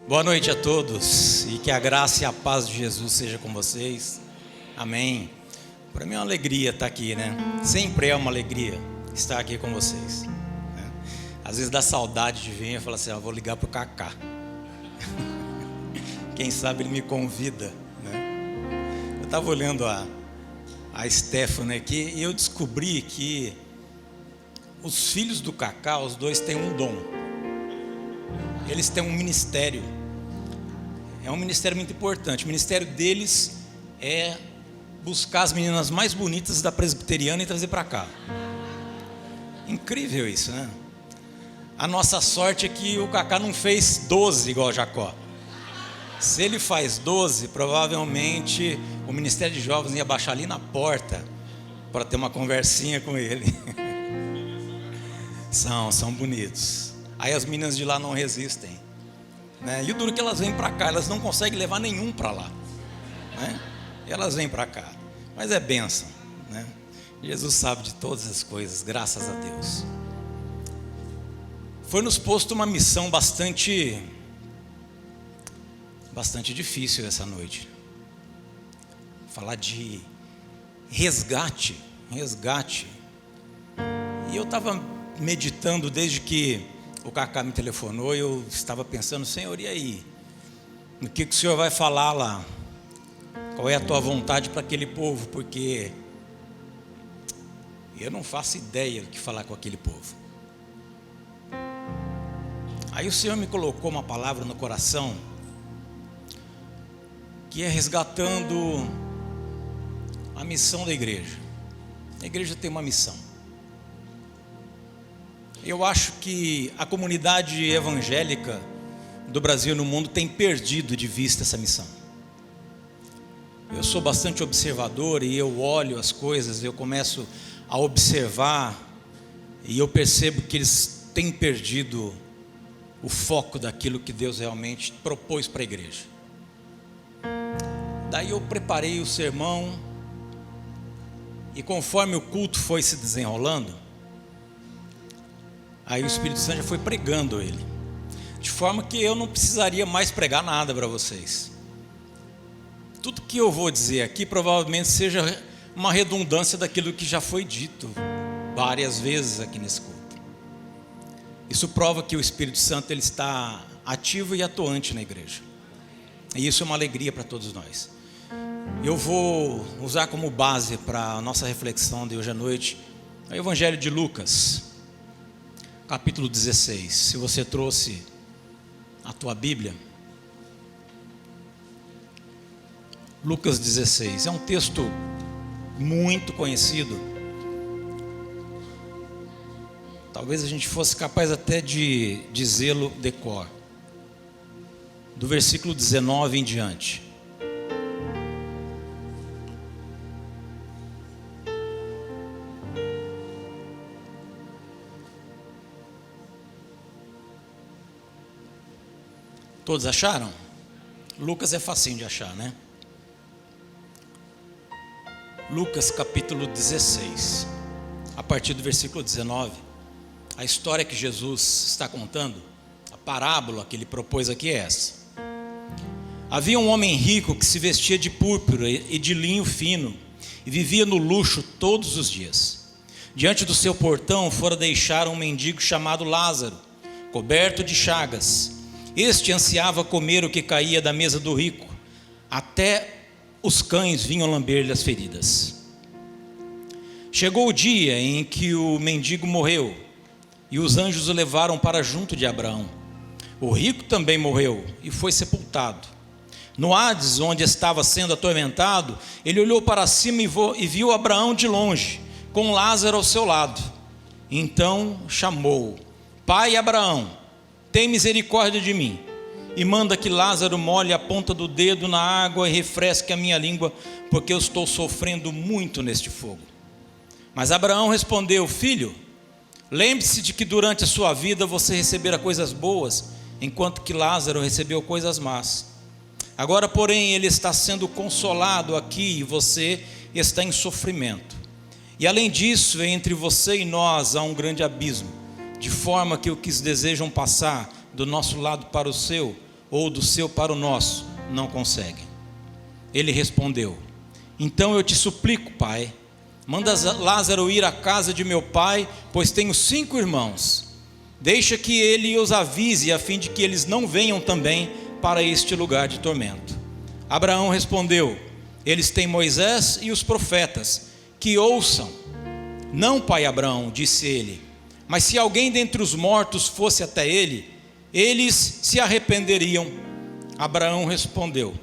Boa noite a todos e que a graça e a paz de Jesus seja com vocês. Amém. Para mim é uma alegria estar aqui, né? Sempre é uma alegria estar aqui com vocês, né? Às vezes dá saudade de vir e falar assim: vou ligar pro Cacá. Quem sabe ele me convida, né? Eu estava olhando a Stephanie aqui e eu descobri que os filhos do Cacá, os dois têm um dom. Eles têm um ministério. É um ministério muito importante. O ministério deles é buscar as meninas mais bonitas da presbiteriana e trazer para cá. Incrível isso, né? A nossa sorte é que o Cacá não fez 12 igual Jacó. Se ele faz 12, provavelmente o Ministério de Jovens ia baixar ali na porta para ter uma conversinha com ele. São bonitos. Aí as meninas de lá não resistem, né? E o duro é que elas vêm para cá, elas não conseguem levar nenhum para lá, né? E elas vêm para cá, mas é bênção, né? Jesus sabe de todas as coisas, graças a Deus. Foi nos posto uma missão bastante difícil essa noite. Falar de resgate. E eu estava meditando desde que o Cacá me telefonou e eu estava pensando: Senhor, e aí? O que o Senhor vai falar lá? Qual é a tua vontade para aquele povo? Porque eu não faço ideia do que falar com aquele povo. Aí o Senhor me colocou uma palavra no coração, que é resgatando a missão da igreja. A igreja tem uma missão. Eu acho que a comunidade evangélica do Brasil e no mundo tem perdido de vista essa missão. Eu sou bastante observador e eu olho as coisas, eu começo a observar e eu percebo que eles têm perdido o foco daquilo que Deus realmente propôs para a igreja. Daí eu preparei o sermão e conforme o culto foi se desenrolando, aí o Espírito Santo já foi pregando ele, de forma que eu não precisaria mais pregar nada para vocês. Tudo que eu vou dizer aqui provavelmente seja uma redundância daquilo que já foi dito várias vezes aqui nesse culto. Isso prova que o Espírito Santo ele está ativo e atuante na igreja, e isso é uma alegria para todos nós. Eu vou usar como base para a nossa reflexão de hoje à noite o Evangelho de Lucas, capítulo 16. Se você trouxe a tua Bíblia, Lucas 16 é um texto muito conhecido. Talvez a gente fosse capaz até de dizê-lo de cor, do versículo 19 em diante. Todos acharam? Lucas é facinho de achar, né? Lucas capítulo 16, a partir do versículo 19, a história que Jesus está contando, a parábola que ele propôs aqui é essa. Havia um homem rico que se vestia de púrpura e de linho fino e vivia no luxo todos os dias. Diante do seu portão fora deixar um mendigo chamado Lázaro, coberto de chagas. Este ansiava comer o que caía da mesa do rico, até os cães vinham lamber-lhe as feridas. Chegou o dia em que o mendigo morreu, e os anjos o levaram para junto de Abraão. O rico também morreu e foi sepultado. No Hades, onde estava sendo atormentado, ele olhou para cima e viu Abraão de longe, com Lázaro ao seu lado. Então chamou: Pai Abraão, tem misericórdia de mim, e manda que Lázaro molhe a ponta do dedo na água e refresque a minha língua, porque eu estou sofrendo muito neste fogo. Mas Abraão respondeu: Filho, lembre-se de que durante a sua vida você recebera coisas boas, enquanto que Lázaro recebeu coisas más. Agora, porém, ele está sendo consolado aqui e você está em sofrimento. E além disso, entre você e nós há um grande abismo, de forma que os que desejam passar do nosso lado para o seu ou do seu para o nosso, não conseguem. Ele respondeu: então eu te suplico, pai, manda Lázaro ir à casa de meu pai, pois tenho 5 irmãos. Deixa que ele os avise, a fim de que eles não venham também para este lugar de tormento. Abraão respondeu: eles têm Moisés e os profetas, que ouçam. Não, pai Abraão, disse ele, mas se alguém dentre os mortos fosse até ele, eles se arrependeriam. Abraão respondeu: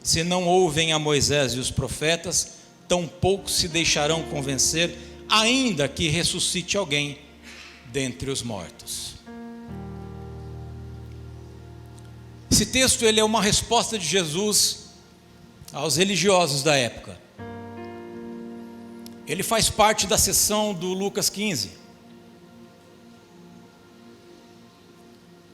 se não ouvem a Moisés e os profetas, tampouco se deixarão convencer, ainda que ressuscite alguém dentre os mortos. Esse texto ele é uma resposta de Jesus aos religiosos da época. Ele faz parte da seção do Lucas 15.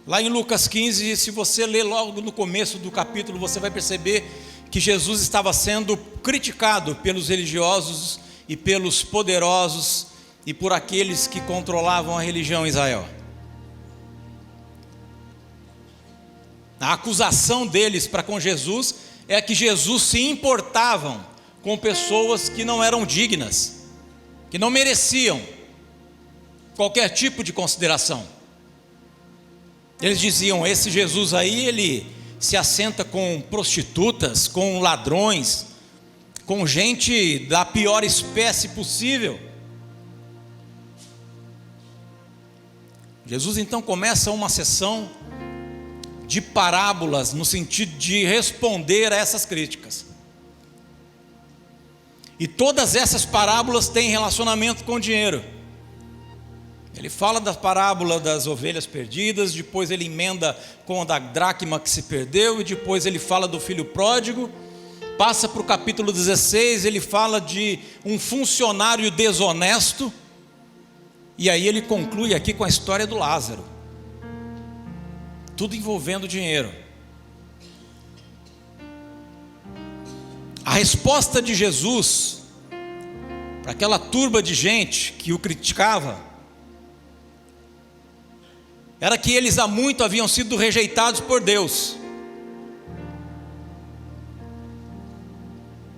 Lá em Lucas 15, se você ler logo no começo do capítulo, você vai perceber que Jesus estava sendo criticado pelos religiosos e pelos poderosos e por aqueles que controlavam a religião em Israel. A acusação deles para com Jesus é que Jesus se importavam com pessoas que não eram dignas, que não mereciam qualquer tipo de consideração. Eles diziam: esse Jesus aí, ele se assenta com prostitutas, com ladrões, com gente da pior espécie possível. Jesus então começa uma sessão de parábolas, no sentido de responder a essas críticas. E todas essas parábolas têm relacionamento com dinheiro. Ele fala da parábola das ovelhas perdidas, depois ele emenda com a da dracma que se perdeu, e depois ele fala do filho pródigo. Passa para o capítulo 16, ele fala de um funcionário desonesto, e aí ele conclui aqui com a história do Lázaro. Tudo envolvendo dinheiro. A resposta de Jesus para aquela turba de gente que o criticava era que eles há muito haviam sido rejeitados por Deus.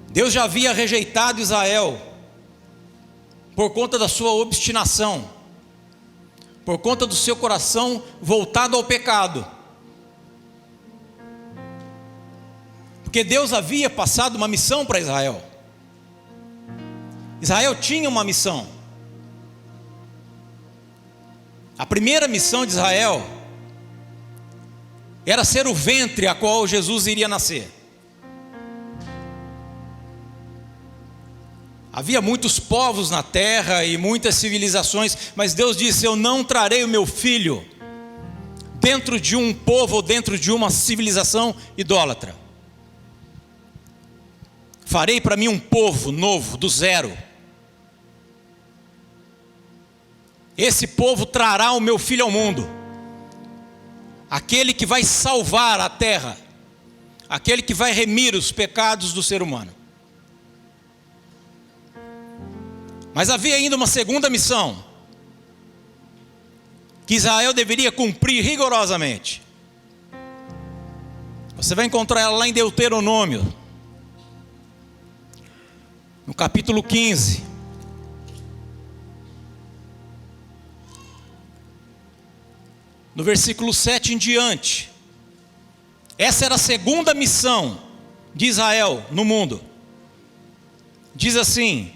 Deus já havia rejeitado Israel por conta da sua obstinação, por conta do seu coração voltado ao pecado. Porque Deus havia passado uma missão para Israel. Israel tinha uma missão. A primeira missão de Israel era ser o ventre a qual Jesus iria nascer. Havia muitos povos na terra e muitas civilizações, mas Deus disse: eu não trarei o meu filho dentro de um povo ou dentro de uma civilização idólatra. Farei para mim um povo novo, do zero. Esse povo trará o meu filho ao mundo, aquele que vai salvar a terra, aquele que vai remir os pecados do ser humano. Mas havia ainda uma segunda missão, que Israel deveria cumprir rigorosamente. Você vai encontrar ela lá em Deuteronômio, no capítulo 15. No versículo 7 em diante. Essa era a segunda missão de Israel no mundo. Diz assim: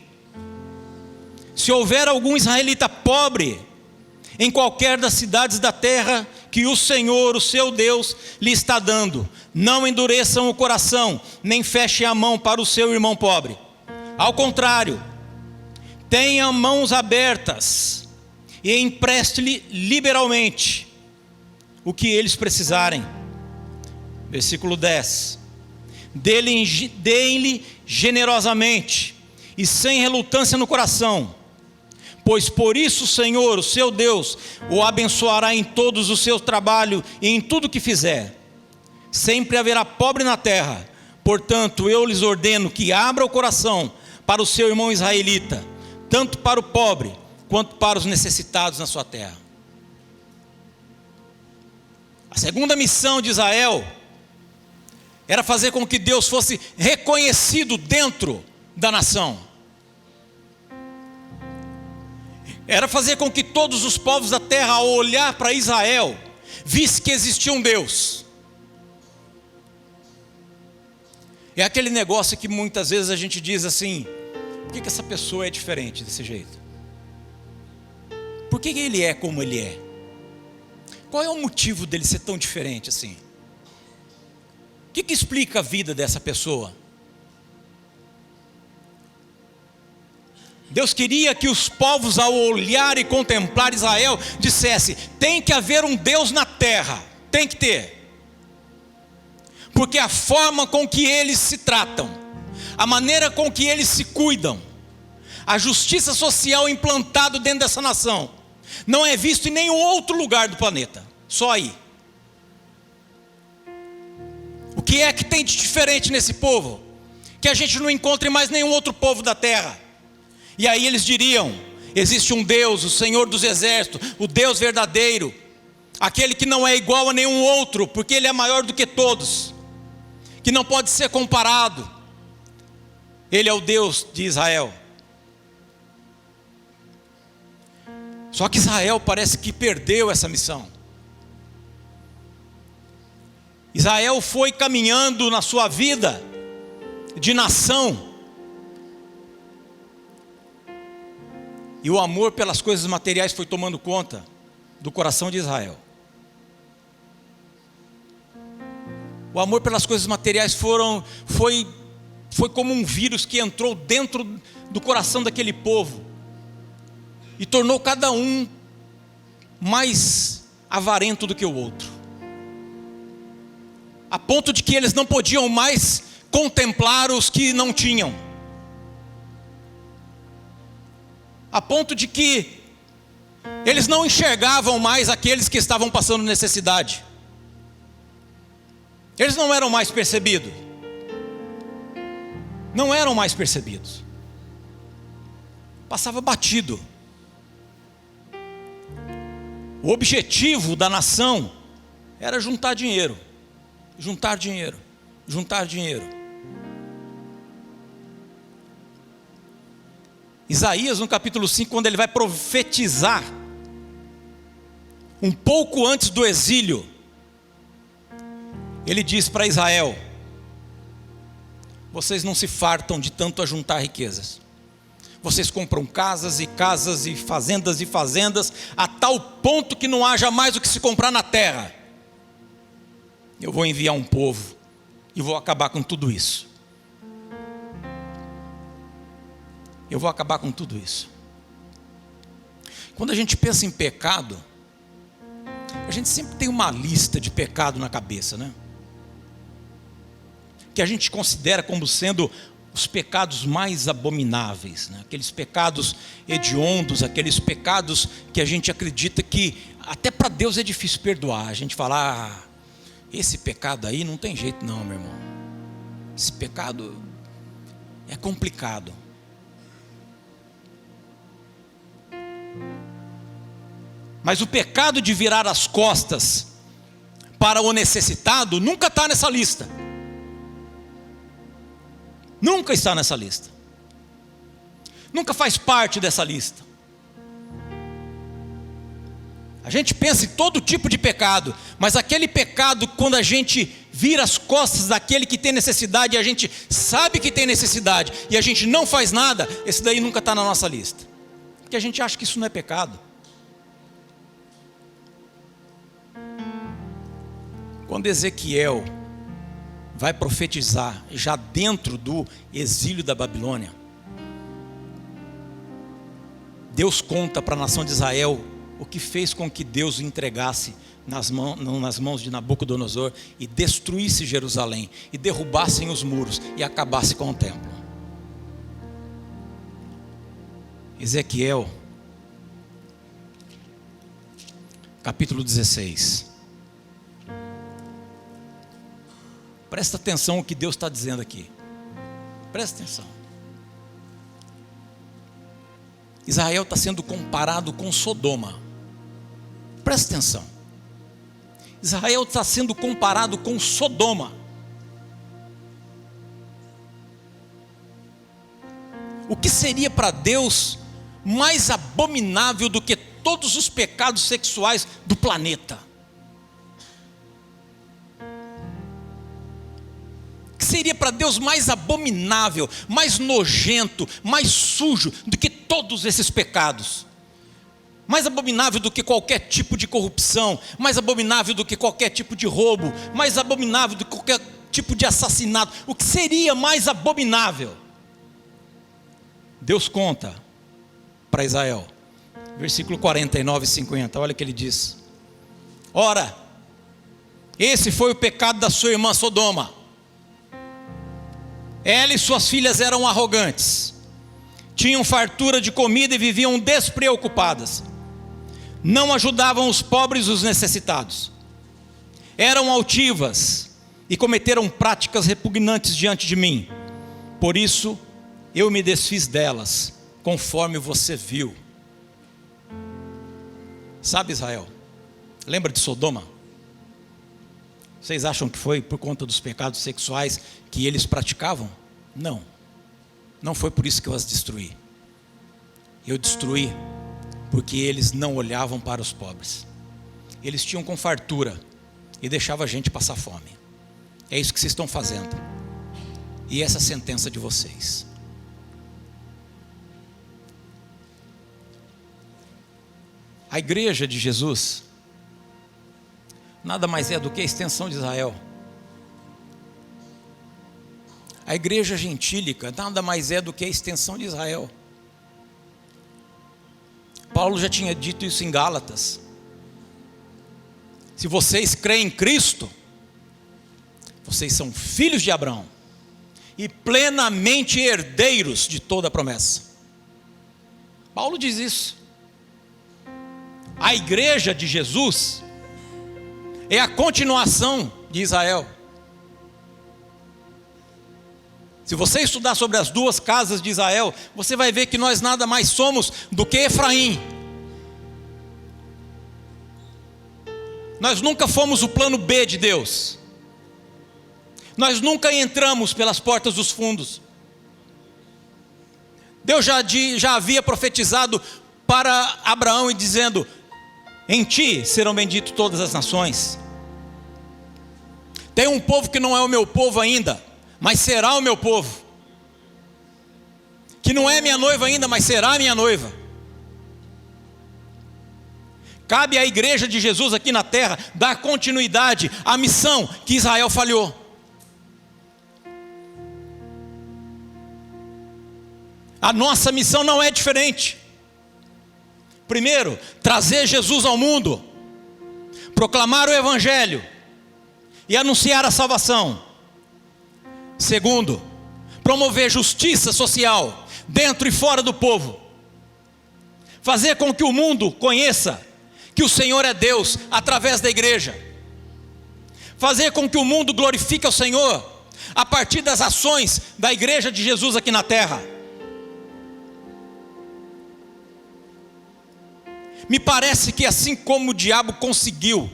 se houver algum israelita pobre em qualquer das cidades da terra que o Senhor, o seu Deus, lhe está dando, não endureçam o coração, nem fechem a mão para o seu irmão pobre. Ao contrário, tenha mãos abertas e empreste-lhe liberalmente o que eles precisarem. Versículo 10: deem-lhe generosamente e sem relutância no coração, pois por isso o Senhor, o seu Deus, o abençoará em todos os seus trabalhos e em tudo que fizer. Sempre haverá pobre na terra, portanto eu lhes ordeno que abra o coração para o seu irmão israelita, tanto para o pobre quanto para os necessitados na sua terra. A segunda missão de Israel era fazer com que Deus fosse reconhecido dentro da nação, era fazer com que todos os povos da terra, ao olhar para Israel, visse que existia um Deus. É aquele negócio que muitas vezes a gente diz assim: por que essa pessoa é diferente desse jeito? Por que ele é como ele é? Qual é o motivo dele ser tão diferente assim? O que explica a vida dessa pessoa? Deus queria que os povos, ao olhar e contemplar Israel, dissessem: tem que haver um Deus na terra, tem que ter. Porque a forma com que eles se tratam, a maneira com que eles se cuidam, a justiça social implantada dentro dessa nação, não é visto em nenhum outro lugar do planeta, só aí. O que é que tem de diferente nesse povo, que a gente não encontra em mais nenhum outro povo da terra? E aí eles diriam: existe um Deus, o Senhor dos exércitos, o Deus verdadeiro, aquele que não é igual a nenhum outro, porque Ele é maior do que todos, que não pode ser comparado. Ele é o Deus de Israel. Só que Israel parece que perdeu essa missão. Israel foi caminhando na sua vida de nação, e o amor pelas coisas materiais foi tomando conta do coração de Israel. O amor pelas coisas materiais foi como um vírus que entrou dentro do coração daquele povo e tornou cada um mais avarento do que o outro, a ponto de que eles não podiam mais contemplar os que não tinham, a ponto de que eles não enxergavam mais aqueles que estavam passando necessidade. Eles não eram mais percebidos. Não eram mais percebidos. Passava batido. O objetivo da nação era juntar dinheiro. Juntar dinheiro. Juntar dinheiro. Isaías, no capítulo 5, quando ele vai profetizar, um pouco antes do exílio, ele diz para Israel: vocês não se fartam de tanto ajuntar riquezas. Vocês compram casas e casas e fazendas, a tal ponto que não haja mais o que se comprar na terra. Eu vou enviar um povo e vou acabar com tudo isso. Eu vou acabar com tudo isso. Quando a gente pensa em pecado, a gente sempre tem uma lista de pecado na cabeça, né? Que a gente considera como sendo os pecados mais abomináveis, né? Aqueles pecados hediondos, aqueles pecados que a gente acredita que até para Deus é difícil perdoar. A gente fala: esse pecado aí não tem jeito não, meu irmão. Esse pecado é complicado. Mas o pecado de virar as costas para o necessitado nunca está nessa lista. Nunca está nessa lista. Nunca faz parte dessa lista. A gente pensa em todo tipo de pecado, mas aquele pecado, quando a gente vira as costas daquele que tem necessidade, e a gente sabe que tem necessidade, e a gente não faz nada, esse daí nunca está na nossa lista. Porque a gente acha que isso não é pecado. Quando Ezequiel vai profetizar, já dentro do exílio da Babilônia, Deus conta para a nação de Israel o que fez com que Deus o entregasse nas mãos de Nabucodonosor e destruísse Jerusalém, e derrubassem os muros e acabasse com o templo. Ezequiel, capítulo 16. Presta atenção no que Deus está dizendo aqui. Presta atenção. Israel está sendo comparado com Sodoma. Presta atenção. Israel está sendo comparado com Sodoma. O que seria para Deus mais abominável do que todos os pecados sexuais do planeta? O que seria para Deus mais abominável, mais nojento, mais sujo do que todos esses pecados? Mais abominável do que qualquer tipo de corrupção, mais abominável do que qualquer tipo de roubo, mais abominável do que qualquer tipo de assassinato. O que seria mais abominável? Deus conta para Israel, versículo 49 e 50, olha o que ele diz: ora, esse foi o pecado da sua irmã Sodoma. Ela e suas filhas eram arrogantes, tinham fartura de comida e viviam despreocupadas, não ajudavam os pobres e os necessitados, eram altivas e cometeram práticas repugnantes diante de mim. Por isso eu me desfiz delas, conforme você viu. Sabe, Israel, lembra de Sodoma? Vocês acham que foi por conta dos pecados sexuais que eles praticavam? Não, não foi por isso que eu as destruí. Eu destruí porque eles não olhavam para os pobres. Eles tinham com fartura e deixavam a gente passar fome. É isso que vocês estão fazendo. E essa é a sentença de vocês. A igreja de Jesus nada mais é do que a extensão de Israel. A igreja gentílica nada mais é do que a extensão de Israel. Paulo já tinha dito isso em Gálatas. Se vocês creem em Cristo, vocês são filhos de Abraão e plenamente herdeiros de toda a promessa. Paulo diz isso. A igreja de Jesus é a continuação de Israel. Se você estudar sobre as duas casas de Israel, você vai ver que nós nada mais somos do que Efraim. Nós nunca fomos o plano B de Deus. Nós nunca entramos pelas portas dos fundos. Deus já havia profetizado para Abraão e dizendo: em ti serão benditas todas as nações. Tem um povo que não é o meu povo ainda, mas será o meu povo. Que não é minha noiva ainda, mas será minha noiva. Cabe à igreja de Jesus aqui na terra dar continuidade à missão que Israel falhou. A nossa missão não é diferente. Primeiro, trazer Jesus ao mundo, proclamar o evangelho e anunciar a salvação. Segundo, promover justiça social dentro e fora do povo, fazer com que o mundo conheça que o Senhor é Deus através da igreja, fazer com que o mundo glorifique ao Senhor a partir das ações da igreja de Jesus aqui na terra. Me parece que assim como o diabo conseguiu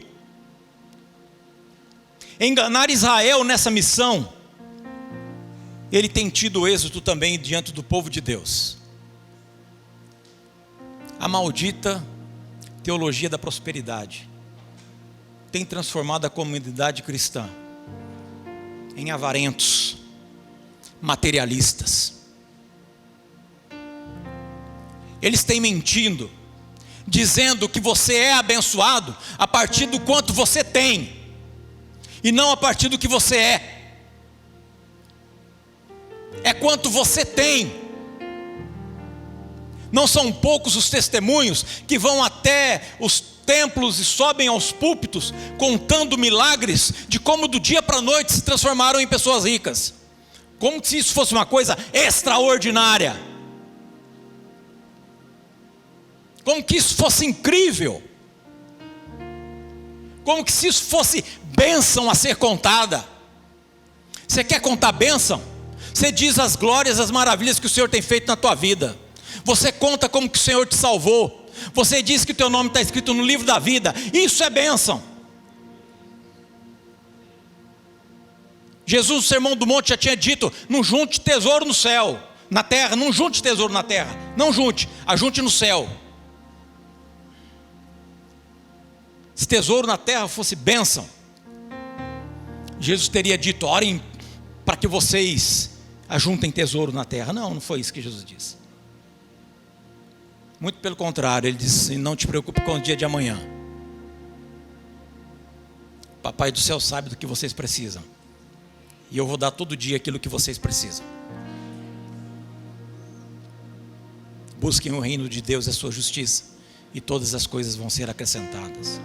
enganar Israel nessa missão, ele tem tido êxito também diante do povo de Deus. A maldita teologia da prosperidade tem transformado a comunidade cristã em avarentos, materialistas. Eles têm mentindo, dizendo que você é abençoado a partir do quanto você tem, e não a partir do que você é. É quanto você tem. Não são poucos os testemunhos que vão até os templos e sobem aos púlpitos contando milagres de como do dia para a noite se transformaram em pessoas ricas, como se isso fosse uma coisa extraordinária, como que isso fosse incrível, como que se isso fosse bênção a ser contada. Você quer contar bênção? Você diz as glórias, as maravilhas que o Senhor tem feito na tua vida. Você conta como que o Senhor te salvou. Você diz que o teu nome está escrito no livro da vida. Isso é bênção. Jesus no Sermão do Monte já tinha dito: não junte tesouro no céu, na terra, não junte tesouro na terra, não junte, ajunte no céu. Se tesouro na terra fosse bênção, Jesus teria dito: orem para que vocês ajuntem tesouro na terra. Não, não foi isso que Jesus disse. Muito pelo contrário, ele disse: não te preocupe com o dia de amanhã. O Papai do céu sabe do que vocês precisam, e eu vou dar todo dia aquilo que vocês precisam. Busquem o reino de Deus e a sua justiça, e todas as coisas vão ser acrescentadas.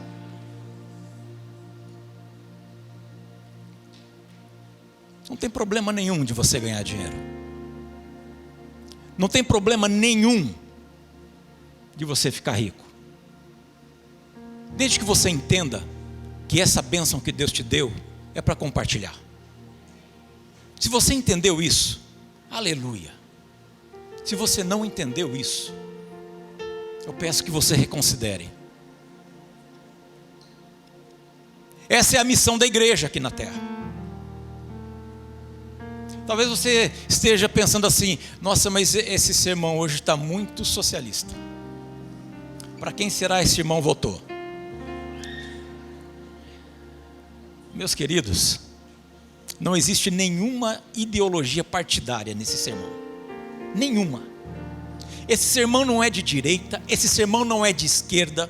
Não tem problema nenhum de você ganhar dinheiro. Não tem problema nenhum de você ficar rico. Desde que você entenda que essa bênção que Deus te deu é para compartilhar. Se você entendeu isso, aleluia. Se você não entendeu isso, eu peço que você reconsidere. Essa é a missão da igreja aqui na terra. Talvez você esteja pensando assim: nossa, mas esse sermão hoje está muito socialista. Para quem será esse irmão votou? Meus queridos, não existe nenhuma ideologia partidária nesse sermão. Nenhuma. Esse sermão não é de direita, esse sermão não é de esquerda.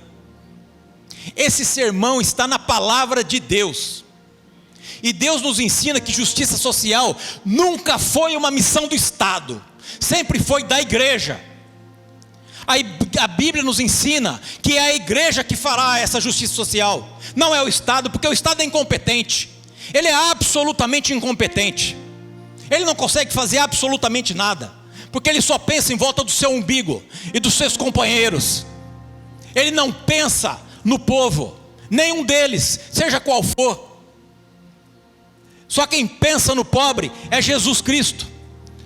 Esse sermão está na palavra de Deus. E Deus nos ensina que justiça social nunca foi uma missão do Estado, sempre foi da igreja. A Bíblia nos ensina que é a igreja que fará essa justiça social, não é o Estado, porque o Estado é incompetente. Ele é absolutamente incompetente. Ele não consegue fazer absolutamente nada, porque ele só pensa em volta do seu umbigo e dos seus companheiros. Ele não pensa no povo, nenhum deles, seja qual for. Só quem pensa no pobre é Jesus Cristo.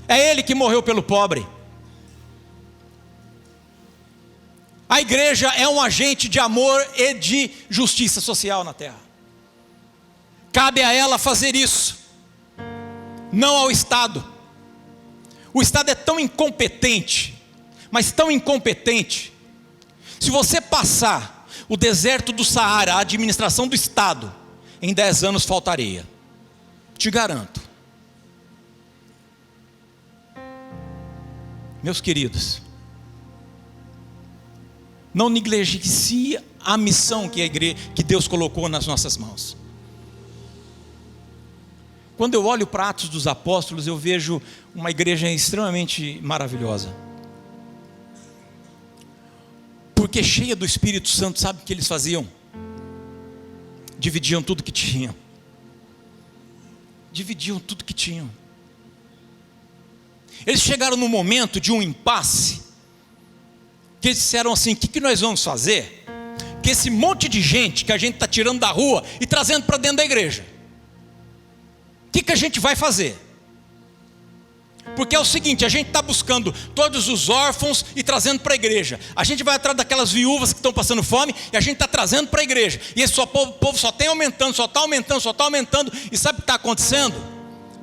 É Ele que morreu pelo pobre. A igreja é um agente de amor e de justiça social na terra. Cabe a ela fazer isso, não ao Estado. O Estado é tão incompetente, mas tão incompetente. Se você passar o deserto do Saara, a administração do Estado, em 10 anos falta areia. Te garanto. Meus queridos, não negligencie a missão que Deus colocou nas nossas mãos. Quando eu olho para Atos dos Apóstolos, eu vejo uma igreja extremamente maravilhosa. Porque cheia do Espírito Santo, sabe o que eles faziam? Dividiam tudo que tinham. Dividiam tudo que tinham. Eles chegaram no momento de um impasse, que eles disseram assim: o que nós vamos fazer? Que esse monte de gente que a gente está tirando da rua e trazendo para dentro da igreja, o que a gente vai fazer? Porque é o seguinte: a gente está buscando todos os órfãos e trazendo para a igreja. A gente vai atrás daquelas viúvas que estão passando fome e a gente está trazendo para a igreja. E esse povo só tem aumentando, só está aumentando, só está aumentando. E sabe o que está acontecendo?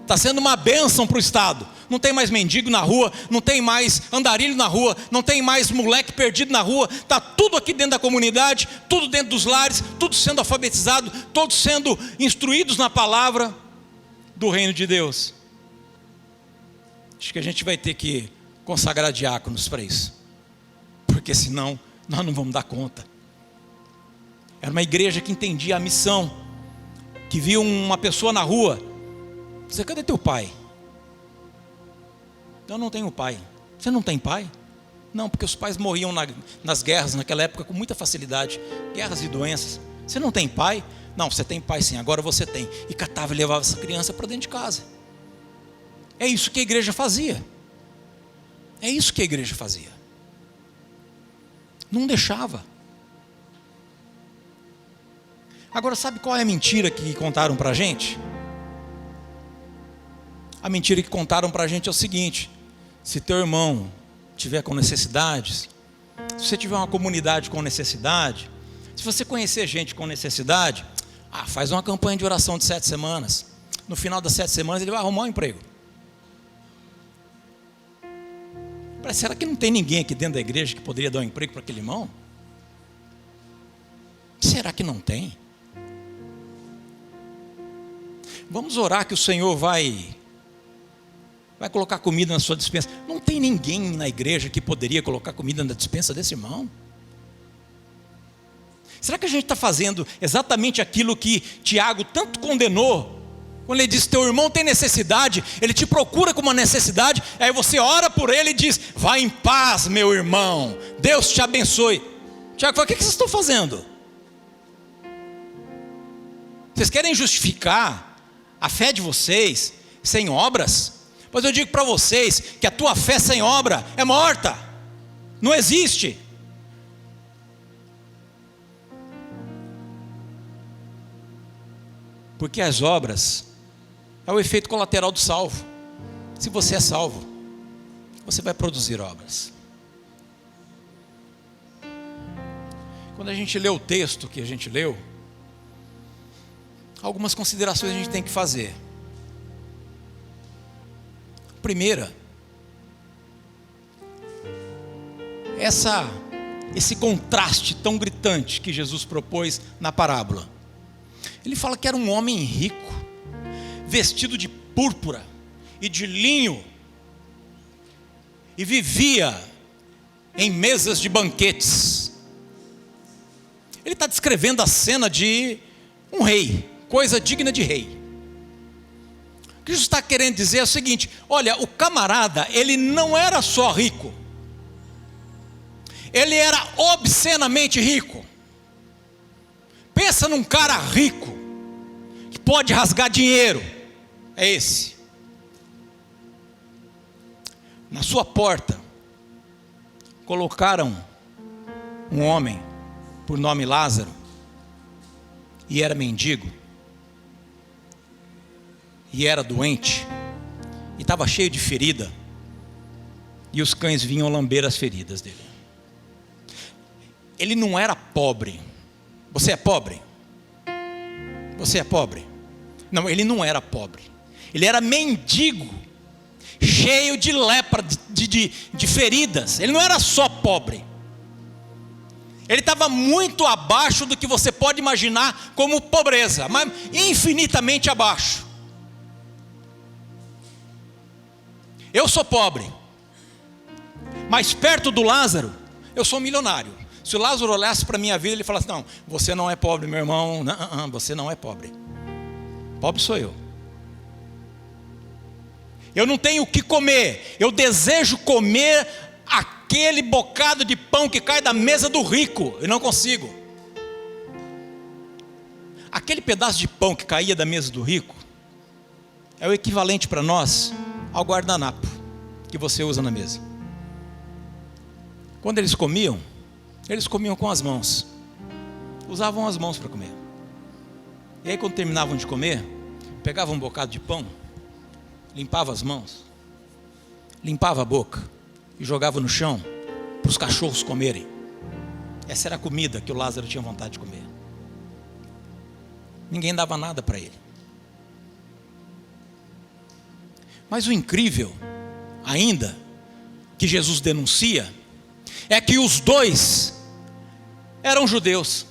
Está sendo uma bênção para o Estado. Não tem mais mendigo na rua, não tem mais andarilho na rua, não tem mais moleque perdido na rua. Está tudo aqui dentro da comunidade, tudo dentro dos lares, tudo sendo alfabetizado, todos sendo instruídos na palavra do reino de Deus. Acho que a gente vai ter que consagrar diáconos para isso, porque senão nós não vamos dar conta. Era uma igreja que entendia a missão, que via uma pessoa na rua: você, cadê teu pai? Eu não tenho pai. Você não tem pai? Não, porque os pais morriam nas guerras naquela época com muita facilidade, guerras e doenças. Você não tem pai? Não, você tem pai sim, agora você tem. E catava e levava essa criança para dentro de casa. É isso que a igreja fazia. É isso que a igreja fazia. Não deixava. Agora, sabe qual é a mentira que contaram para a gente? A mentira que contaram para a gente é o seguinte: se teu irmão tiver com necessidades, se você tiver uma comunidade com necessidade, se você conhecer gente com necessidade, faz uma campanha de oração de 7 semanas. No final das 7 semanas ele vai arrumar um emprego. Será que não tem ninguém aqui dentro da igreja que poderia dar um emprego para aquele irmão? Será que não tem? Vamos orar que o Senhor vai colocar comida na sua despensa. Não tem ninguém na igreja que poderia colocar comida na despensa desse irmão? Será que a gente está fazendo exatamente aquilo que Tiago tanto condenou? Quando ele diz, teu irmão tem necessidade, ele te procura com uma necessidade, aí você ora por ele e diz, vá em paz meu irmão, Deus te abençoe. Tiago fala, o que vocês estão fazendo? Vocês querem justificar a fé de vocês sem obras? Mas eu digo para vocês que a tua fé sem obra é morta, não existe. Porque as obras é o efeito colateral do salvo. Se você é salvo, você vai produzir obras. Quando a gente lê o texto que a gente leu, algumas considerações a gente tem que fazer. Primeira, esse contraste tão gritante que Jesus propôs na parábola. Ele fala que era um homem rico, vestido de púrpura e de linho, e vivia em mesas de banquetes. Ele está descrevendo a cena de um rei, coisa digna de rei. O que Jesus está querendo dizer é o seguinte: olha, o camarada, ele não era só rico, ele era obscenamente rico. Pensa num cara rico, que pode rasgar dinheiro, é esse. Na sua porta, colocaram um homem, por nome Lázaro, e era mendigo, e era doente, e estava cheio de ferida, e os cães vinham lamber as feridas dele. Ele não era pobre. Você é pobre? Você é pobre? Não, ele não era pobre. Ele era mendigo, cheio de lepra, de feridas. Ele não era só pobre. Ele estava muito abaixo do que você pode imaginar como pobreza, mas infinitamente abaixo. Eu sou pobre, mas perto do Lázaro, eu sou milionário. Se o Lázaro olhasse para a minha vida, ele falasse, não, você não é pobre, meu irmão, não, você não é pobre. Pobre sou eu. Eu não tenho o que comer, eu desejo comer aquele bocado de pão que cai da mesa do rico, eu não consigo. Aquele pedaço de pão que caía da mesa do rico, é o equivalente para nós ao guardanapo que você usa na mesa. Quando eles comiam com as mãos, usavam as mãos para comer. E aí quando terminavam de comer, pegavam um bocado de pão, limpava as mãos, limpava a boca e jogava no chão para os cachorros comerem. Essa era a comida que o Lázaro tinha vontade de comer. Ninguém dava nada para ele. Mas o incrível ainda que Jesus denuncia é que os dois eram judeus.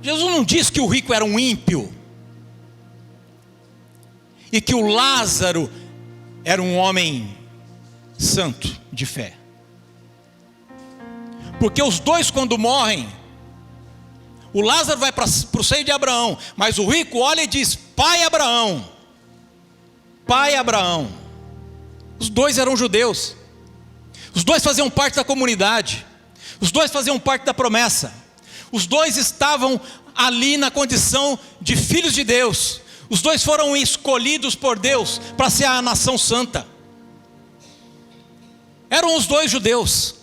Jesus não diz que o rico era um ímpio e que o Lázaro era um homem santo de fé, porque os dois, quando morrem, o Lázaro vai para o seio de Abraão, mas o rico olha e diz, pai Abraão, pai Abraão. Os dois eram judeus, os dois faziam parte da comunidade, os dois faziam parte da promessa, os dois estavam ali na condição de filhos de Deus, os dois foram escolhidos por Deus para ser a nação santa. Eram os dois judeus,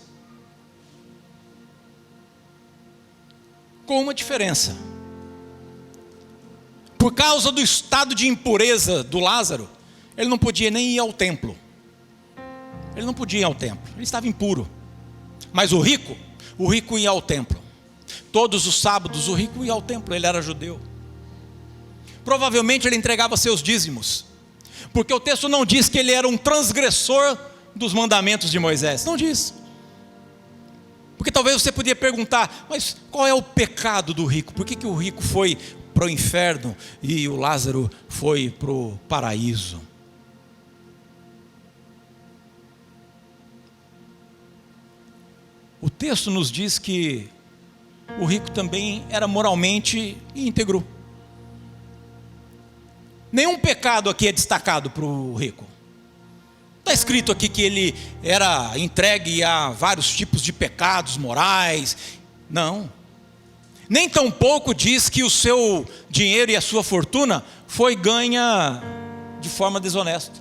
com uma diferença. Por causa do estado de impureza do Lázaro, ele não podia nem ir ao templo. Ele não podia ir ao templo, ele estava impuro. Mas o rico ia ao templo. Todos os sábados o rico ia ao templo, ele era judeu. Provavelmente ele entregava seus dízimos. Porque o texto não diz que ele era um transgressor dos mandamentos de Moisés, não diz. Porque talvez você podia perguntar, mas qual é o pecado do rico? Por que o rico foi para o inferno e o Lázaro foi para o paraíso? O texto nos diz que o rico também era moralmente íntegro. Nenhum pecado aqui é destacado para o rico. Está escrito aqui que ele era entregue a vários tipos de pecados morais. Não. Nem tampouco diz que o seu dinheiro e a sua fortuna foi ganha de forma desonesta.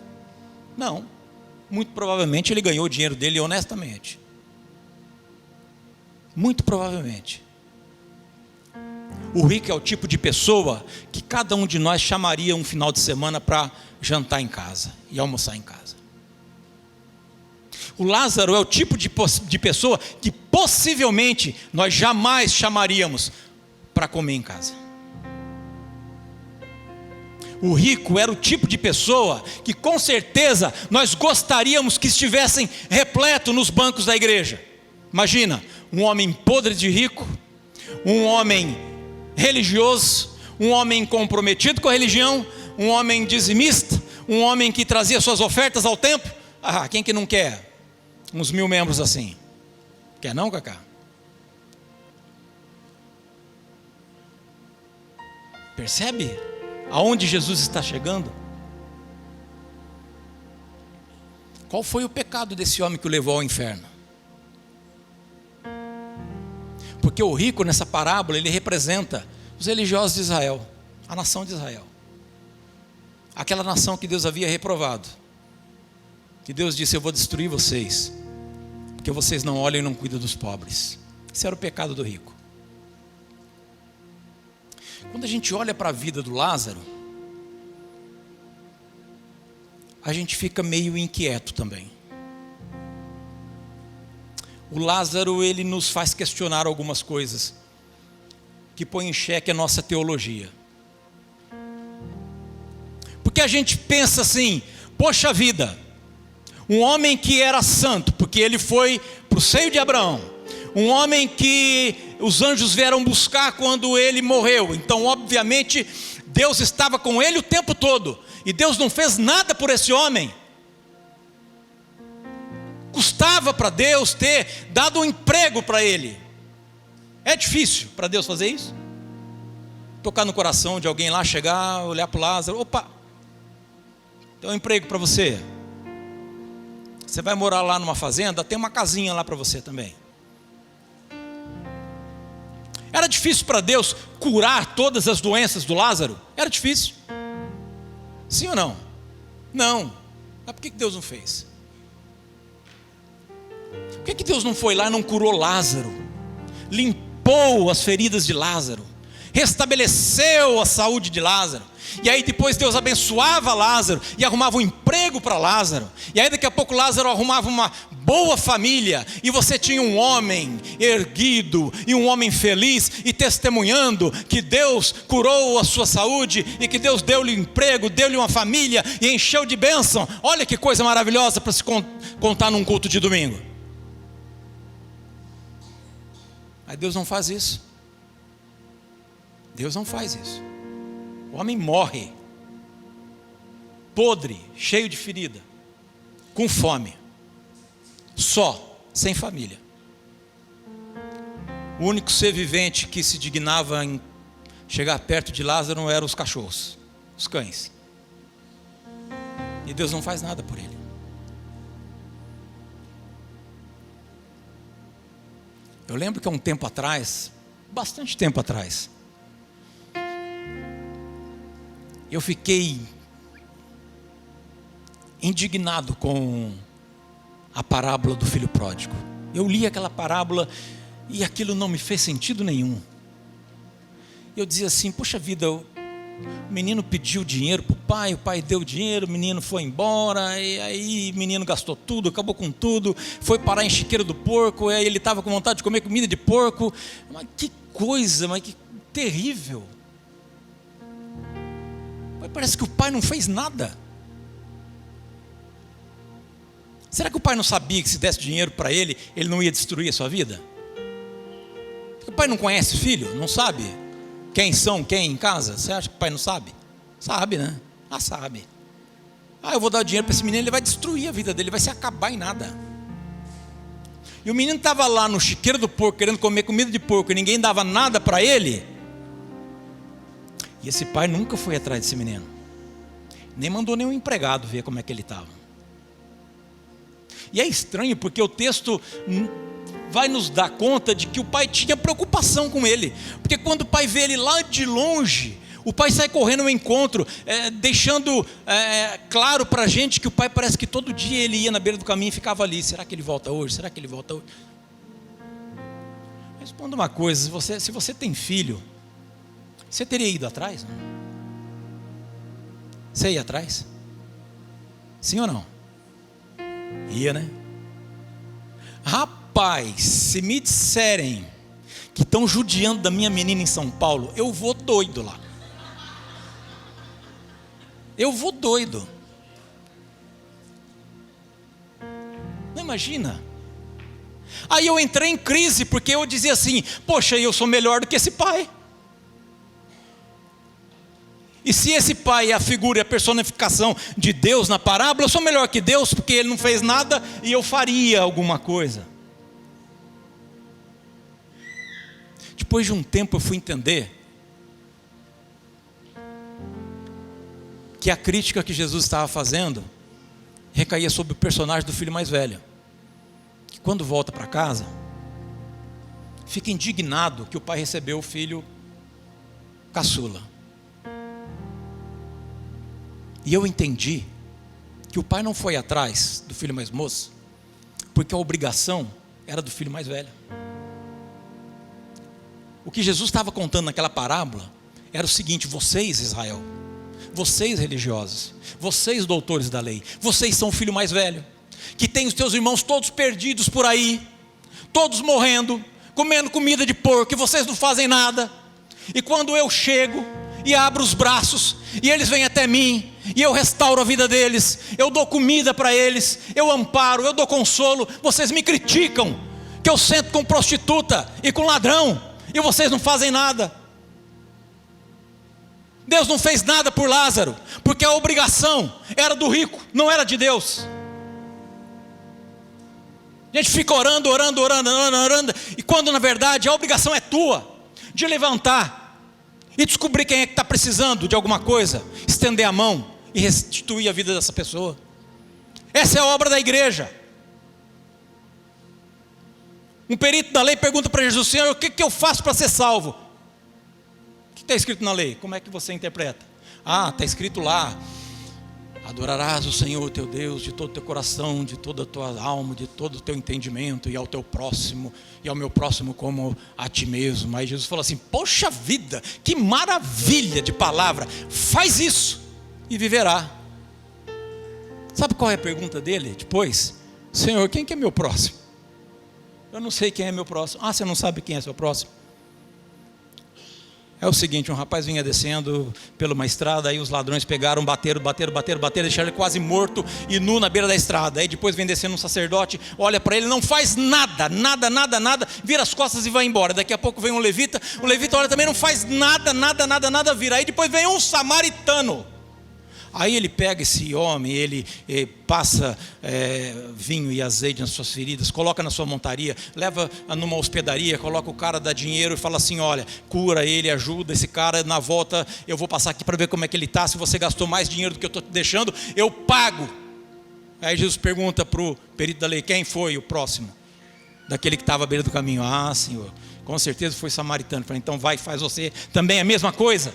Não. Muito provavelmente ele ganhou o dinheiro dele honestamente. Muito provavelmente. O rico é o tipo de pessoa que cada um de nós chamaria um final de semana para jantar em casa e almoçar em casa. O Lázaro é o tipo de pessoa que possivelmente nós jamais chamaríamos para comer em casa. O rico era o tipo de pessoa que com certeza nós gostaríamos que estivessem repleto nos bancos da igreja. Imagina, um homem podre de rico, um homem religioso, um homem comprometido com a religião, um homem dizimista, um homem que trazia suas ofertas ao templo. Quem que não quer uns 1000 membros assim? Quer não, Cacá? Percebe aonde Jesus está chegando? Qual foi o pecado desse homem que o levou ao inferno? Porque o rico nessa parábola, ele representa os religiosos de Israel, a nação de Israel. Aquela nação que Deus havia reprovado. Que Deus disse, eu vou destruir vocês, porque vocês não olham e não cuidam dos pobres. Esse era o pecado do rico. Quando a gente olha para a vida do Lázaro, a gente fica meio inquieto também. O Lázaro, ele nos faz questionar algumas coisas que põem em xeque a nossa teologia. Porque a gente pensa assim, poxa vida, um homem que era santo, porque ele foi para o seio de Abraão, um homem que os anjos vieram buscar quando ele morreu, então obviamente Deus estava com ele o tempo todo, e Deus não fez nada por esse homem. Custava para Deus ter dado um emprego para ele. É difícil para Deus fazer isso? Tocar no coração de alguém lá, chegar, olhar para o Lázaro, opa, tem um emprego para você. Você vai morar lá numa fazenda, tem uma casinha lá para você também. Era difícil para Deus curar todas as doenças do Lázaro? Era difícil. Sim ou não? Não. Mas por que Deus não fez? Por que Deus não foi lá e não curou Lázaro? Limpou as feridas de Lázaro, restabeleceu a saúde de Lázaro. E aí depois Deus abençoava Lázaro e arrumava um emprego para Lázaro. E aí daqui a pouco Lázaro arrumava uma boa família. E você tinha um homem erguido e um homem feliz e testemunhando que Deus curou a sua saúde e que Deus deu-lhe emprego, deu-lhe uma família e encheu de bênção. Olha que coisa maravilhosa para se contar num culto de domingo. Mas Deus não faz isso. Deus não faz isso. O homem morre, podre, cheio de ferida, com fome, só, sem família. O único ser vivente que se dignava em chegar perto de Lázaro eram os cachorros, os cães. E Deus não faz nada por ele. Eu lembro que há um tempo atrás, bastante tempo atrás, eu fiquei indignado com a parábola do filho pródigo. Eu li aquela parábola e aquilo não me fez sentido nenhum. Eu dizia assim, poxa vida, o menino pediu dinheiro para o pai deu dinheiro, o menino foi embora, e aí o menino gastou tudo, acabou com tudo, foi parar em chiqueiro do porco, e aí ele estava com vontade de comer comida de porco. Mas que coisa, mas que terrível. Mas parece que o pai não fez nada. Será que o pai não sabia que se desse dinheiro para ele, ele não ia destruir a sua vida? O pai não conhece o filho? Não sabe quem são quem em casa? Você acha que o pai não sabe? Sabe, né? Sabe. Eu vou dar dinheiro para esse menino, ele vai destruir a vida dele, vai se acabar em nada. E o menino estava lá no chiqueiro do porco, querendo comer comida de porco, e ninguém dava nada para ele. E esse pai nunca foi atrás desse menino, nem mandou nenhum empregado ver como é que ele estava. E é estranho, porque o texto vai nos dar conta de que o pai tinha preocupação com ele, porque quando o pai vê ele lá de longe, o pai sai correndo ao encontro, deixando claro para a gente que o pai parece que todo dia ele ia na beira do caminho e ficava ali. Será que ele volta hoje? Será que ele volta hoje? Responda uma coisa, se você tem filho, você teria ido atrás? Não? Você ia atrás? Sim ou não? Ia, né? Rapaz, se me disserem que estão judiando da minha menina em São Paulo, eu vou doido lá. Eu vou doido. Não imagina? Aí eu entrei em crise, porque eu dizia assim: poxa, eu sou melhor do que esse pai. E se esse pai é a figura e a personificação de Deus na parábola, eu sou melhor que Deus, porque ele não fez nada e eu faria alguma coisa. Depois de um tempo eu fui entender que a crítica que Jesus estava fazendo recaía sobre o personagem do filho mais velho, que quando volta para casa fica indignado que o pai recebeu o filho caçula. E eu entendi que o pai não foi atrás do filho mais moço, porque a obrigação era do filho mais velho. O que Jesus estava contando naquela parábola era o seguinte: vocês, Israel, vocês religiosos, vocês doutores da lei, vocês são o filho mais velho, que tem os teus irmãos todos perdidos por aí, todos morrendo, comendo comida de porco, e vocês não fazem nada. E quando eu chego e abro os braços, e eles vêm até mim, e eu restauro a vida deles, eu dou comida para eles, eu amparo, eu dou consolo, vocês me criticam, que eu sento com prostituta e com ladrão, e vocês não fazem nada. Deus não fez nada por Lázaro, porque a obrigação era do rico, não era de Deus. A gente fica orando, e quando na verdade a obrigação é tua, de levantar e descobrir quem é que está precisando de alguma coisa, estender a mão e restituir a vida dessa pessoa. Essa é a obra da igreja. Um perito da lei pergunta para Jesus: Senhor, o que eu faço para ser salvo? O que está escrito na lei? Como é que você interpreta? Está escrito lá: adorarás o Senhor teu Deus de todo o teu coração, de toda a tua alma, de todo o teu entendimento, e ao teu próximo, e ao meu próximo como a ti mesmo. Aí Jesus falou assim: poxa vida, que maravilha de palavra, faz isso e viverá. Sabe qual é a pergunta dele depois? Senhor, quem que é meu próximo? Eu não sei quem é meu próximo. Você não sabe quem é seu próximo? É o seguinte: um rapaz vinha descendo pela uma estrada, aí os ladrões pegaram, bateram, deixaram ele quase morto e nu na beira da estrada. Aí depois vem descendo um sacerdote, olha para ele, não faz nada, vira as costas e vai embora. Daqui a pouco vem um levita, o levita olha também, não faz nada, vira. Aí depois vem um samaritano. Aí ele pega esse homem, ele passa vinho e azeite nas suas feridas, coloca na sua montaria, leva numa hospedaria, coloca o cara, dá dinheiro e fala assim: olha, cura ele, ajuda esse cara, na volta eu vou passar aqui para ver como é que ele está, se você gastou mais dinheiro do que eu estou te deixando, eu pago. Aí Jesus pergunta para o perito da lei: quem foi o próximo? Daquele que estava à beira do caminho. Senhor, com certeza foi samaritano. Falei: então vai, faz você também a mesma coisa.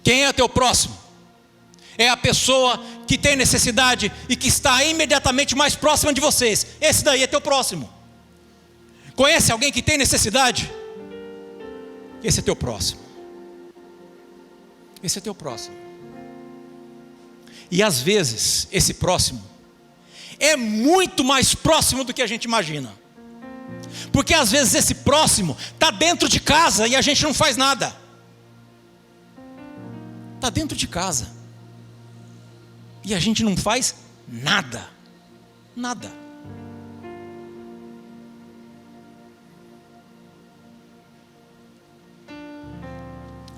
Quem é o teu próximo? É a pessoa que tem necessidade e que está imediatamente mais próxima de vocês. Esse daí é teu próximo. Conhece alguém que tem necessidade? Esse é teu próximo. Esse é teu próximo. E às vezes esse próximo é muito mais próximo do que a gente imagina. Porque às vezes esse próximo está dentro de casa e a gente não faz nada. Está dentro de casa e a gente não faz nada. Nada.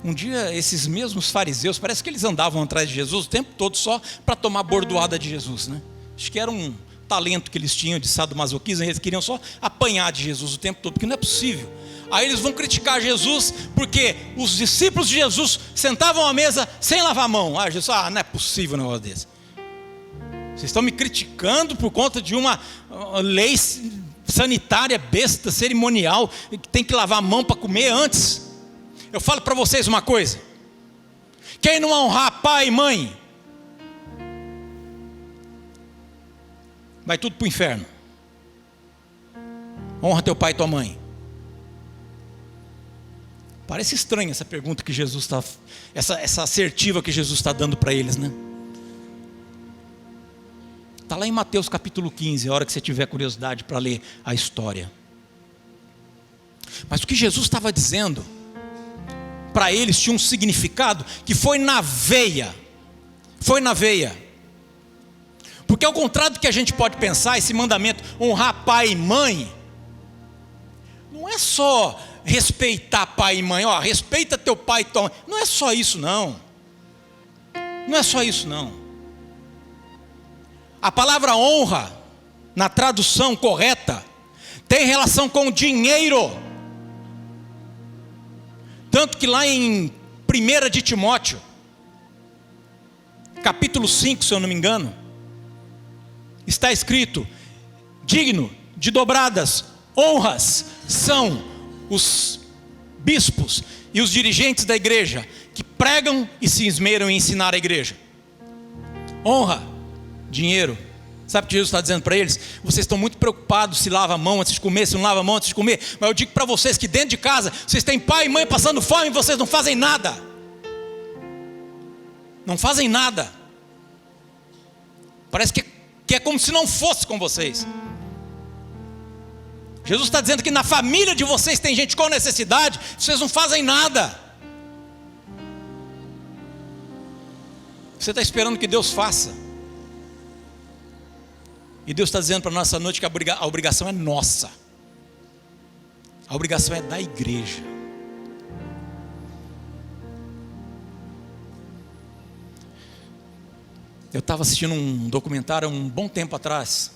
Um dia esses mesmos fariseus, parece que eles andavam atrás de Jesus o tempo todo só para tomar bordoada de Jesus, né? Acho que era um talento que eles tinham de sadomasoquismo, eles queriam só apanhar de Jesus o tempo todo, porque não é possível. Aí eles vão criticar Jesus, porque os discípulos de Jesus sentavam à mesa sem lavar a mão. Jesus, não é possível um negócio desse. Vocês estão me criticando por conta de uma lei sanitária besta, cerimonial, que tem que lavar a mão para comer antes. Eu falo para vocês uma coisa: quem não honrar pai e mãe, vai tudo para o inferno. Honra teu pai e tua mãe. Parece estranha essa pergunta que Jesus está, essa assertiva que Jesus está dando para eles, né? Está lá em Mateus capítulo 15, a hora que você tiver curiosidade para ler a história. Mas o que Jesus estava dizendo para eles tinha um significado que foi na veia. Foi na veia. Porque ao contrário do que a gente pode pensar, esse mandamento, honrar pai e mãe, não é só respeitar pai e mãe, respeita teu pai e tua mãe. Não é só isso não. Não é só isso não. A palavra honra, na tradução correta, tem relação com dinheiro. Tanto que lá em 1 de Timóteo, capítulo 5, se eu não me engano, está escrito: digno de dobradas honras são os bispos e os dirigentes da igreja, que pregam e se esmeram em ensinar a igreja. Honra, dinheiro. Sabe o que Jesus está dizendo para eles? Vocês estão muito preocupados se lava a mão antes de comer, se não lava a mão antes de comer. Mas eu digo para vocês que dentro de casa, vocês têm pai e mãe passando fome e vocês não fazem nada. Não fazem nada. Parece que é como se não fosse com vocês. Jesus está dizendo que na família de vocês tem gente com necessidade, vocês não fazem nada. Você está esperando que Deus faça. E Deus está dizendo para nós essa noite que a obrigação é nossa. A obrigação é da igreja. Eu estava assistindo um documentário um bom tempo atrás.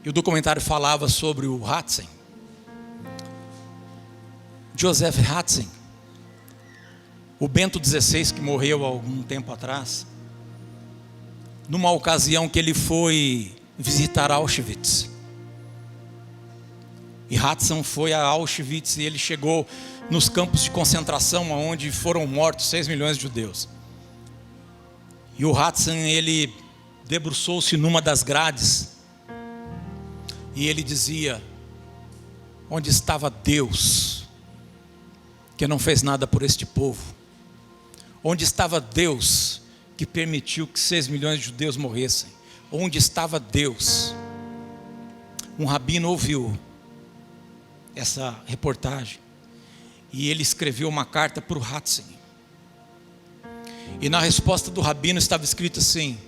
E o documentário falava sobre o Ratzinger, Joseph Ratzinger, o Bento XVI, que morreu há algum tempo atrás, numa ocasião que ele foi visitar Auschwitz. E Ratzinger foi a Auschwitz e ele chegou nos campos de concentração onde foram mortos 6 milhões de judeus. E o Ratzinger, ele debruçou-se numa das grades e ele dizia: onde estava Deus, que não fez nada por este povo? Onde estava Deus, que permitiu que 6 milhões de judeus morressem? Onde estava Deus? Um rabino ouviu essa reportagem e ele escreveu uma carta para o Ratzinger. E na resposta do rabino estava escrito assim: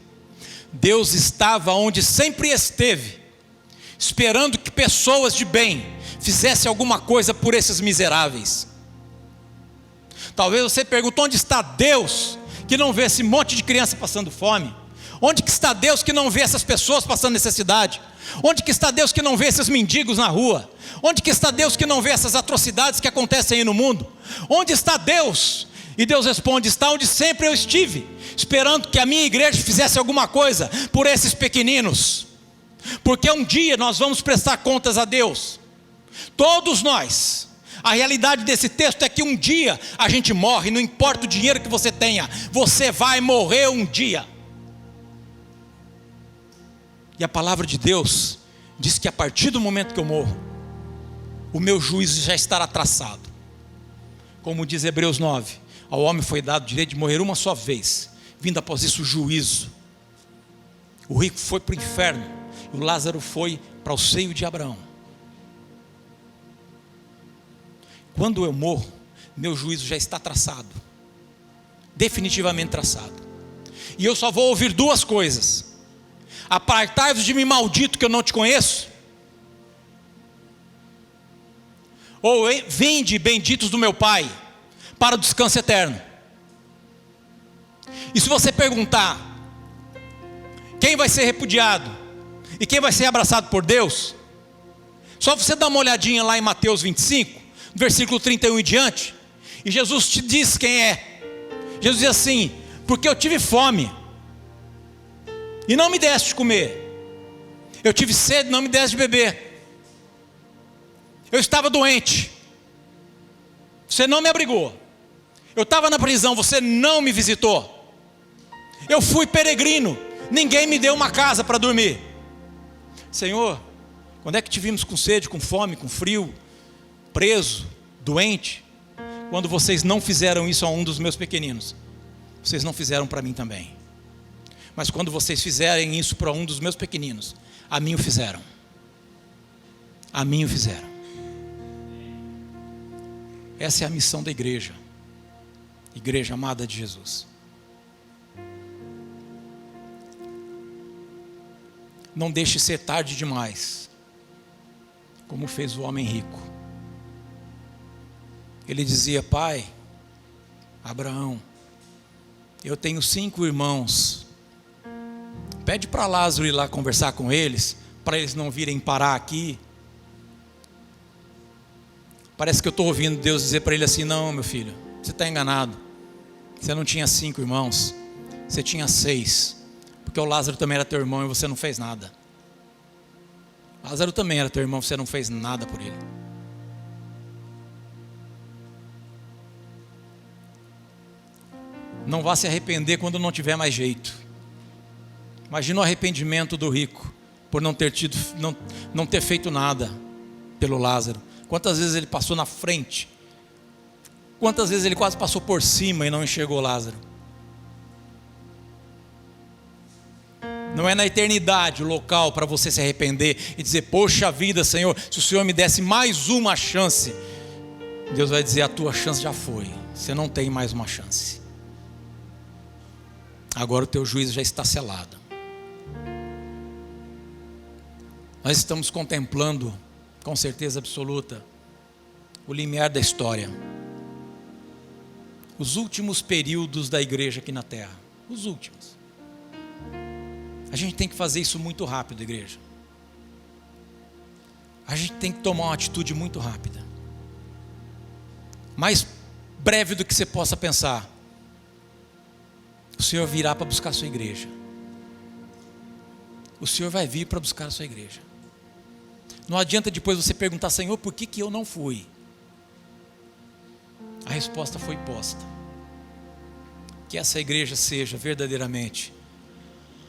Deus estava onde sempre esteve, esperando que pessoas de bem fizessem alguma coisa por esses miseráveis. Talvez você pergunte: onde está Deus que não vê esse monte de criança passando fome? Onde que está Deus que não vê essas pessoas passando necessidade? Onde que está Deus que não vê esses mendigos na rua? Onde que está Deus que não vê essas atrocidades que acontecem aí no mundo? Onde está Deus? E Deus responde: está onde sempre eu estive, esperando que a minha igreja fizesse alguma coisa por esses pequeninos. Porque um dia nós vamos prestar contas a Deus, todos nós. A realidade desse texto é que um dia a gente morre. Não importa o dinheiro que você tenha, você vai morrer um dia. E a palavra de Deus diz que a partir do momento que eu morro, o meu juízo já estará traçado. Como diz Hebreus 9, ao homem foi dado o direito de morrer uma só vez, vindo após isso o juízo. O rico foi para o inferno, e o Lázaro foi para o seio de Abraão. Quando eu morro, meu juízo já está traçado, definitivamente traçado. E eu só vou ouvir duas coisas: Apartai-vos de mim, maldito, que eu não te conheço. Ou vinde, benditos do meu Pai, para o descanso eterno. E se você perguntar quem vai ser repudiado e quem vai ser abraçado por Deus, só você dar uma olhadinha lá em Mateus 25, versículo 31 e diante, e Jesus te diz quem é. Jesus diz assim: porque eu tive fome e não me deste de comer, eu tive sede e não me deste de beber, eu estava doente, você não me abrigou, eu estava na prisão, você não me visitou, eu fui peregrino, ninguém me deu uma casa para dormir. Senhor, quando é que te vimos com sede, com fome, com frio, preso, doente? Quando vocês não fizeram isso a um dos meus pequeninos, vocês não fizeram para mim também. Mas quando vocês fizerem isso para um dos meus pequeninos, a mim o fizeram. A mim o fizeram. Essa é a missão da igreja. Igreja amada de Jesus. Não deixe ser tarde demais, como fez o homem rico. Ele dizia: pai, Abraão, eu tenho 5 irmãos, pede para Lázaro ir lá conversar com eles, para eles não virem parar aqui. Parece que eu estou ouvindo Deus dizer para ele assim: não, meu filho, você está enganado, você não tinha 5 irmãos, você tinha 6, porque o Lázaro também era teu irmão e você não fez nada. Lázaro também era teu irmão, você não fez nada por ele. Não vá se arrepender quando não tiver mais jeito. Imagina o arrependimento do rico por não ter feito nada pelo Lázaro. Quantas vezes ele passou na frente, quantas vezes ele quase passou por cima e não enxergou Lázaro. Não é na eternidade o local para você se arrepender e dizer: poxa vida, Senhor, se o Senhor me desse mais uma chance. Deus vai dizer: a tua chance já foi, você não tem mais uma chance. Agora o teu juízo já está selado. Nós estamos contemplando, com certeza absoluta, o limiar da história. Os últimos períodos da igreja aqui na terra. Os últimos. A gente tem que fazer isso muito rápido, igreja. A gente tem que tomar uma atitude muito rápida. Mais breve do que você possa pensar. O Senhor virá para buscar a sua igreja. O Senhor vai vir para buscar a sua igreja. Não adianta depois você perguntar: Senhor, por que eu não fui? A resposta foi posta. Que essa igreja seja verdadeiramente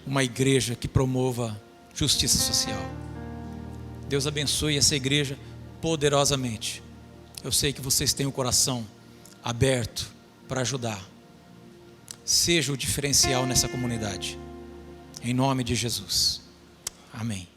uma igreja que promova justiça social. Deus abençoe essa igreja poderosamente. Eu sei que vocês têm o coração aberto para ajudar. Seja o diferencial nessa comunidade. Em nome de Jesus. Amém.